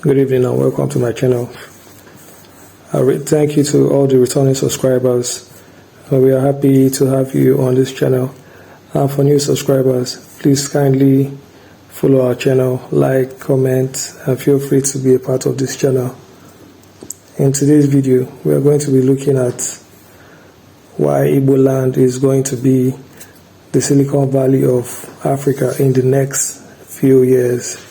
Good evening and welcome to my channel. Thank you to all the returning subscribers. We are happy to have you on this channel. And for new subscribers, please kindly follow our channel, like, comment, and feel free to be a part of this channel. In today's video, we are going to be looking at why Igboland is going to be the Silicon Valley of Africa in the next few years.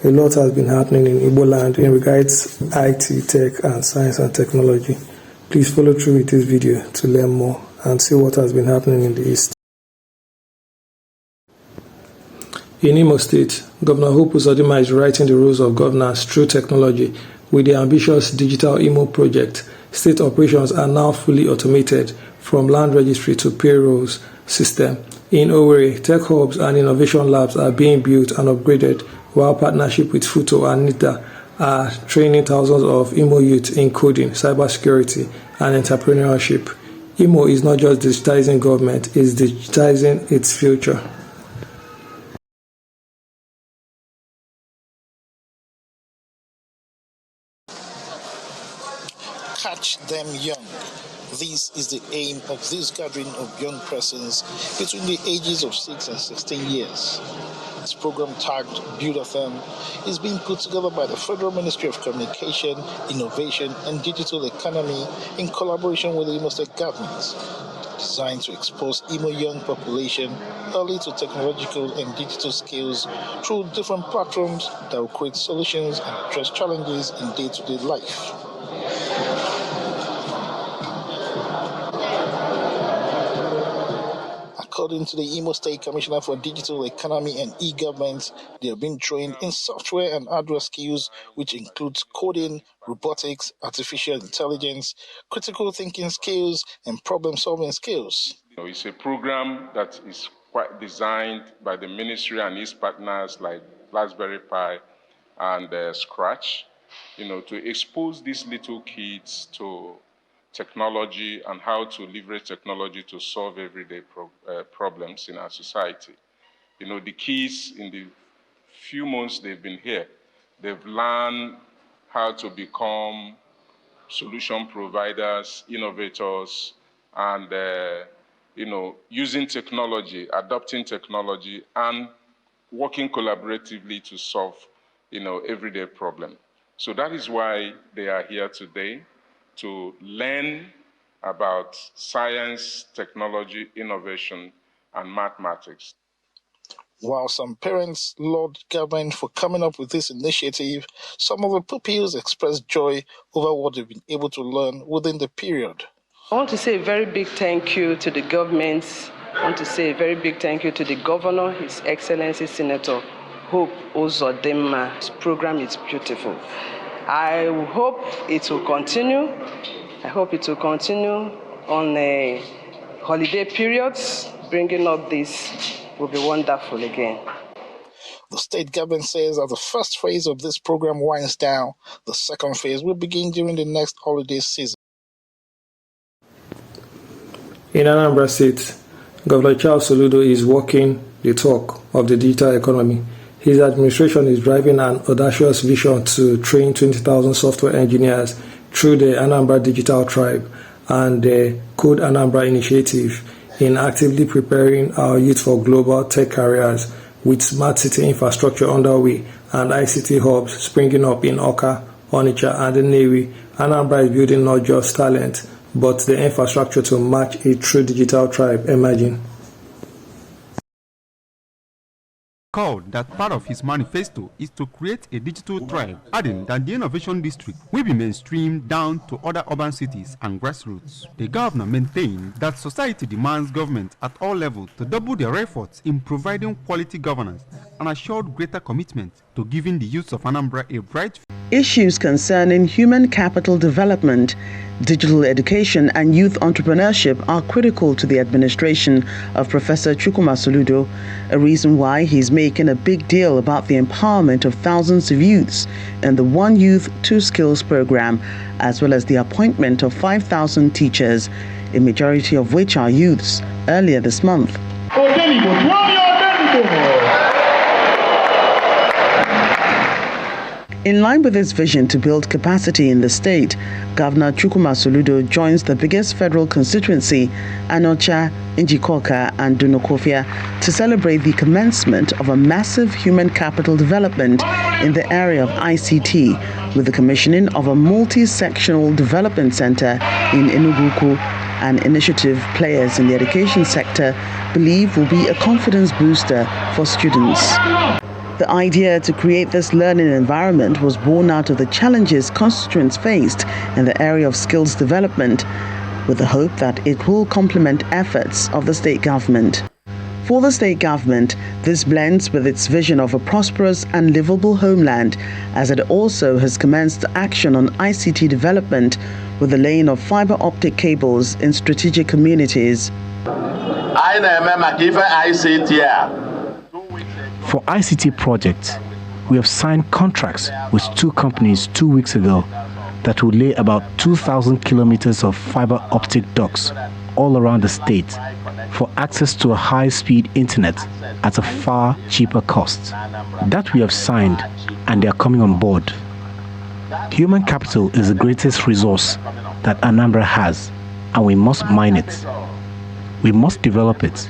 A lot has been happening in Igboland in regards to IT, tech, and science and technology. Please follow through with this video to learn more and see what has been happening in the East. In Imo State, Governor Hope Uzodinma is writing the rules of governance through technology with the ambitious Digital Imo project. State operations are now fully automated from land registry to payrolls system. In Owerri, tech hubs and innovation labs are being built and upgraded, while partnership with Futo and NITA are training thousands of Imo youth in coding, cybersecurity, and entrepreneurship. Imo is not just digitizing government, it's digitizing its future. Catch them young. This is the aim of this gathering of young persons between the ages of 6 and 16 years. This program, tagged Build-a-thon, is being put together by the Federal Ministry of Communication, Innovation and Digital Economy in collaboration with the Imo State government, designed to expose Imo young population early to technological and digital skills through different platforms that will create solutions and address challenges in day-to-day life. According to the Imo State Commissioner for Digital Economy and E-Government, they have been trained in software and hardware skills, which includes coding, robotics, artificial intelligence, critical thinking skills, and problem-solving skills. It's a program that is quite designed by the ministry and its partners like Raspberry Pi and Scratch, to expose these little kids to technology and how to leverage technology to solve everyday problems in our society. The kids, in the few months they've been here, they've learned how to become solution providers, innovators, and using technology, adopting technology, and working collaboratively to solve everyday problem. So that is why they are here today, to learn about science, technology, innovation, and mathematics. While some parents laud government for coming up with this initiative, some of the pupils expressed joy over what they've been able to learn within the period. I want to say a very big thank you to the government. I want to say a very big thank you to the governor, His Excellency Senator Hope Uzodinma. This program is beautiful. I hope it will continue. I hope it will continue on holiday periods. Bringing up this will be wonderful again. The state government says that the first phase of this program winds down. The second phase will begin during the next holiday season. In Anambra State, Governor Charles Soludo is walking the talk of the digital economy. His administration is driving an audacious vision to train 20,000 software engineers through the Anambra Digital Tribe and the Code Anambra initiative in actively preparing our youth for global tech careers with smart city infrastructure underway and ICT hubs springing up in Awka, Onitsha, and Nnewi. Anambra is building not just talent, but the infrastructure to match a true digital tribe emerging. Called that part of his manifesto is to create a digital tribe, adding that the innovation district will be mainstreamed down to other urban cities and grassroots. The governor maintained that society demands government at all levels to double their efforts in providing quality governance and assured greater commitment to giving the youth of Anambra a bright future. Issues concerning human capital development, digital education, and youth entrepreneurship are critical to the administration of Professor Chukwuma Soludo, a reason why he's making a big deal about the empowerment of thousands of youths in the One Youth, Two Skills program, as well as the appointment of 5,000 teachers, a majority of which are youths, earlier this month. In line with his vision to build capacity in the state, Governor Chukwuma Soludo joins the biggest federal constituency, Onitsha, Njikoka and Dunukofia, to celebrate the commencement of a massive human capital development in the area of ICT, with the commissioning of a multi-sectional development center in Enugu, an initiative players in the education sector believe will be a confidence booster for students. The idea to create this learning environment was born out of the challenges constituents faced in the area of skills development, with the hope that it will complement efforts of the state government. For the state government, this blends with its vision of a prosperous and livable homeland, as it also has commenced action on ICT development with the laying of fiber optic cables in strategic communities. For ICT projects, we have signed contracts with 2 companies 2 weeks ago that will lay about 2,000 kilometers of fiber optic ducts all around the state for access to a high-speed internet at a far cheaper cost. That we have signed, and they are coming on board. Human capital is the greatest resource that Anambra has, and we must mine it. We must develop it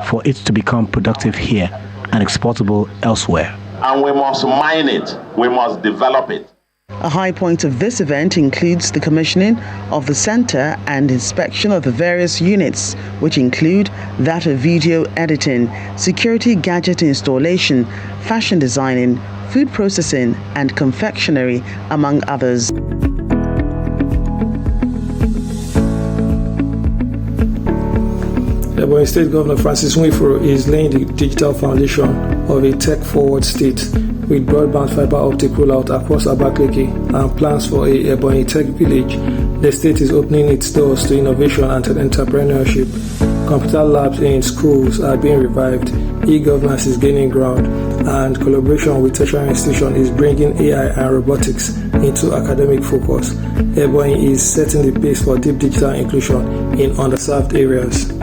for it to become productive here and exportable elsewhere. And we must mine it, we must develop it. A high point of this event includes the commissioning of the center and inspection of the various units, which include that of video editing, security gadget installation, fashion designing, food processing, and confectionery, among others. Ebonyi State Governor Francis Nwifuru is laying the digital foundation of a tech-forward state with broadband fiber optic rollout across Abakiliki and plans for a Ebonyi Tech Village. The state is opening its doors to innovation and entrepreneurship. Computer labs in schools are being revived, e-governance is gaining ground, and collaboration with tertiary institutions is bringing AI and robotics into academic focus. Ebonyi is setting the pace for deep digital inclusion in underserved areas.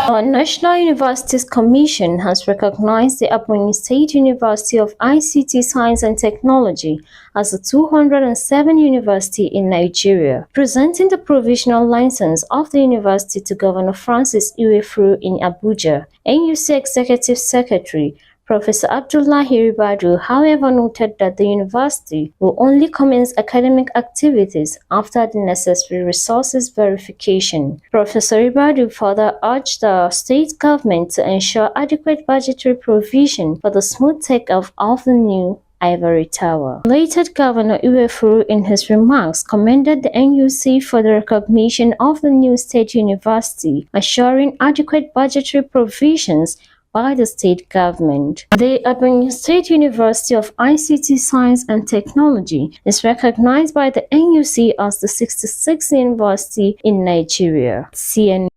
Our National Universities Commission has recognized the Ebonyi State University of ICT Science and Technology as the 207th university in Nigeria. Presenting the provisional license of the university to Governor Francis Nwifuru in Abuja, NUC Executive Secretary Professor Abdullahi Ribadu, however, noted that the university will only commence academic activities after the necessary resources verification. Professor Ribadu further urged the state government to ensure adequate budgetary provision for the smooth take-off of the new Ivory Tower. Later, Governor Nwifuru, in his remarks, commended the NUC for the recognition of the new state university, assuring adequate budgetary provisions by the state government. The Ebonyi State University of ICT Science and Technology is recognized by the NUC as the 66th university in Nigeria. CNN.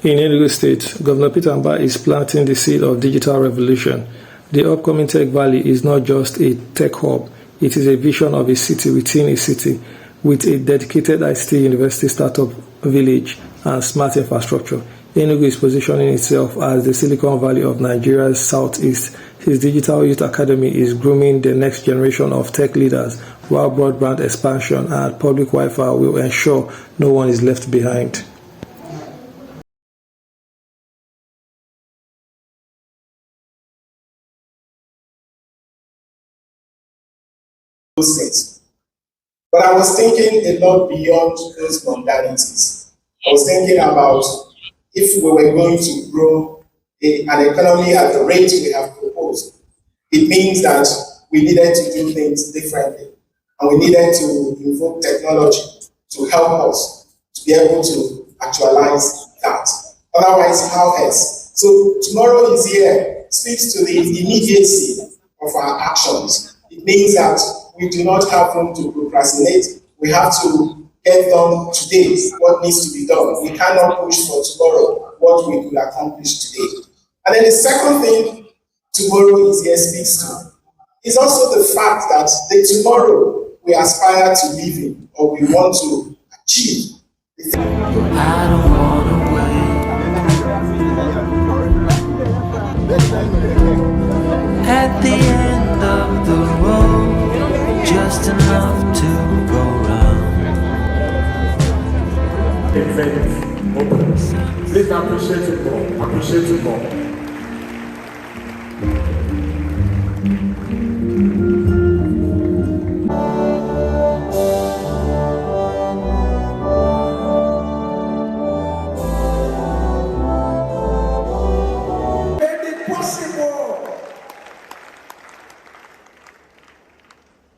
In Enugu State, Governor Peter Mba is planting the seed of digital revolution. The upcoming Tech Valley is not just a tech hub, it is a vision of a city within a city with a dedicated ICT university startup village and smart infrastructure. Enugu is positioning itself as the Silicon Valley of Nigeria's southeast. His Digital Youth Academy is grooming the next generation of tech leaders, while broadband expansion and public Wi-Fi will ensure no one is left behind. Those things. But I was thinking a lot beyond those modalities. I was thinking about if we were going to grow an economy at the rate we have proposed, it means that we needed to do things differently. And we needed to invoke technology to help us to be able to actualize that. Otherwise, how else? So tomorrow is here speaks to the immediacy of our actions. It means that we do not have room to procrastinate. We have to get done today what needs to be done. We cannot push for tomorrow what we could accomplish today. And then the second thing tomorrow is here speaks to is also the fact that the tomorrow we aspire to live in or we want to achieve. I don't want to wait. At the end of the road, just enough to go round. Please appreciate it more. Appreciate it more.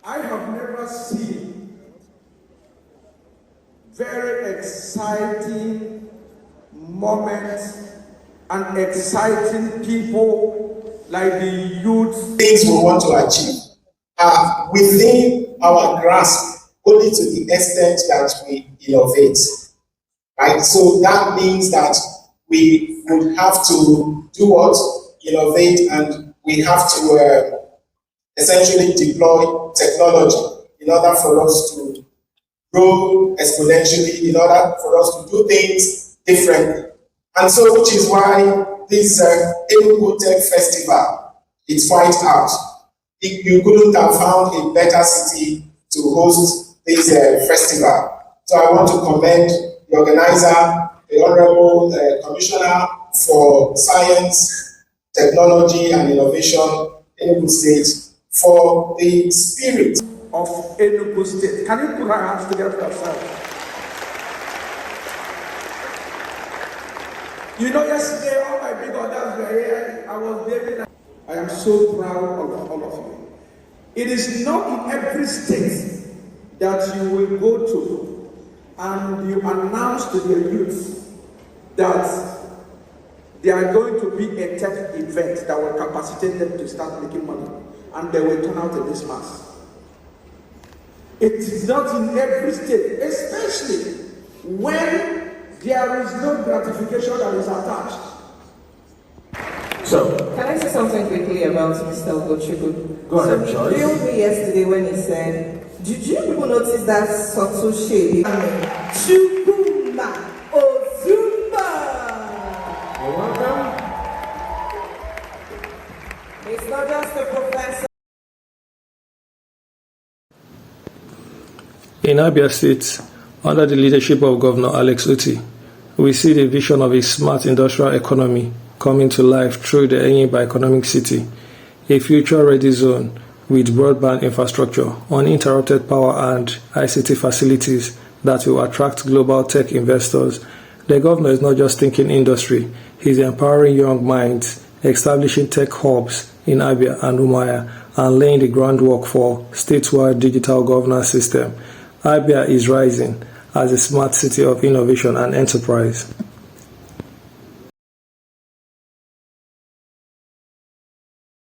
I have never seen very exciting moments and exciting people like the youth. Things we want to achieve are within our grasp only to the extent that we innovate. Right? So that means that we would have to do what? Innovate, and we have to essentially deploy technology in order for us to grow exponentially, in order for us to do things differently. And so, which is why this Enugu Tech Festival is quite out. You couldn't have found a better city to host this festival. So I want to commend the organizer, the Honorable Commissioner for Science, Technology and Innovation, Enugu State, for the spirit of Enugu State. Can you put our hands together for yourself? You know, yesterday all my big orders were here. I was there. I am so proud of all of you. It is not in every state that you will go to and you announce to the youth that they are going to be a tech event that will capacitate them to start making money, and they will turn out in this mass. It is not in every state, especially when there is no gratification that is attached. So, can I say something quickly about Mr. Ogochukwu? Go ahead, Joyce. You killed me yesterday when he said, did you people notice that subtle shade? Chukuma Ozumba. You're welcome. It's not just a professor. In Abia State, under the leadership of Governor Alex Uti, we see the vision of a smart industrial economy coming to life through the Enyimba Economic City, a future-ready zone with broadband infrastructure, uninterrupted power and ICT facilities that will attract global tech investors. The governor is not just thinking industry, he's empowering young minds, establishing tech hubs in Abia and Umuahia, and laying the groundwork for statewide digital governance system. Abia is rising as a smart city of innovation and enterprise.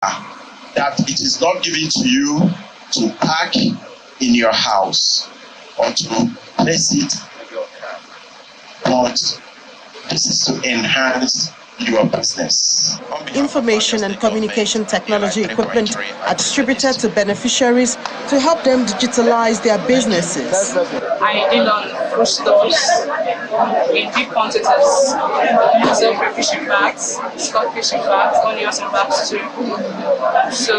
That it is not given to you to pack in your house or to place it, but This is to enhance your business. Information and communication technology equipment are distributed to beneficiaries to help them digitalize their businesses. I deal on food stores in big quantities. I sell fishing bags, stock fishing bags, onions and bags too. So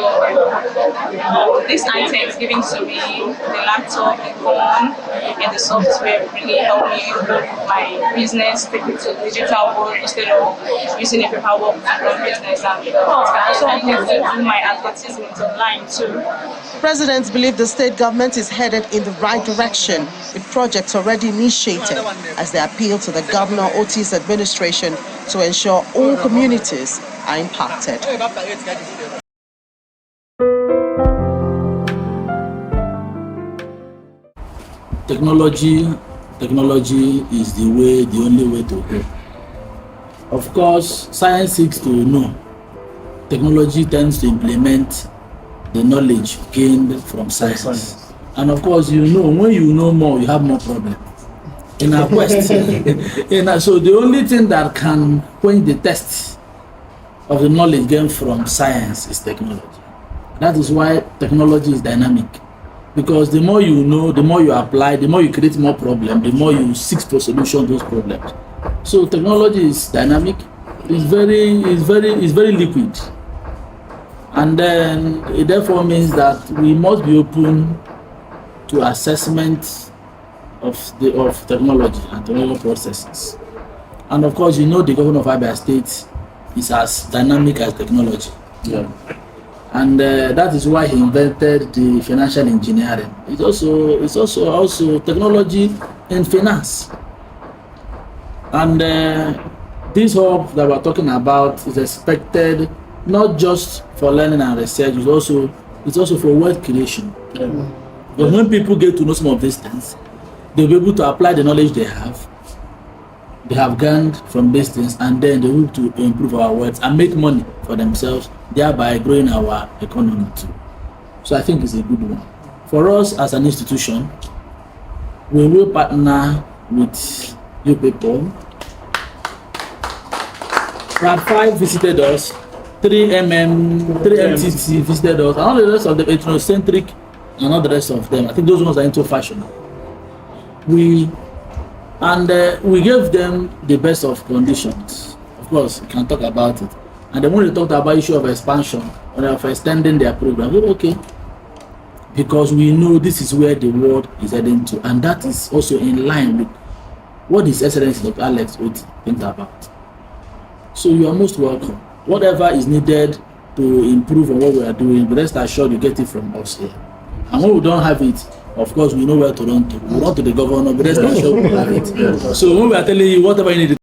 these items given to me, the laptop, the phone, and the software really help me grow my business, take it to digital world instead of using a paperwork to run business. And it can also help me to do my advertisements online too. Residents believe the state government is headed in the right direction with projects already initiated as they appeal to the Governor Otis administration to ensure all communities are impacted. Technology is the only way to go. Of course, science seeks to know. Technology tends to implement the knowledge gained from science. And of course, when you know more, you have more problems. In our quest. So the only thing that can quench the test of the knowledge gained from science is technology. That is why technology is dynamic. Because the more you know, the more you apply, the more you create more problems, the more you seek for solution to those problems. So technology is dynamic, it's very liquid. And then it therefore means that we must be open to assessment of technology and technological processes. And of course, the governor of Abia State is as dynamic as technology. Yeah. And that is why he invented the financial engineering. It's also technology in finance. And this hub that we're talking about is expected not just for learning and research, it's also for wealth creation. Yeah. But when people get to know some of these things, they'll be able to apply the knowledge they have gained from these things, and then they will to improve our wealth and make money for themselves, thereby growing our economy too. So I think it's a good one. For us as an institution, we will partner with you people. RAD 5 visited us, 3MTC visited us, and all the rest of them, ethnocentric, and all the rest of them. I think those ones are into fashion. We gave them the best of conditions. Of course, we can talk about it. And then when we talked about issue of expansion or of extending their program, we said, okay, because we know this is where the world is heading to, and that is also in line with what His Excellency Dr. Alex would think about. So you are most welcome. Whatever is needed to improve on what we are doing, but rest assured you get it from us here. And when we don't have it, of course, we know where to run to. We run to the governor, but rest assured we have it. So when we are telling you whatever you need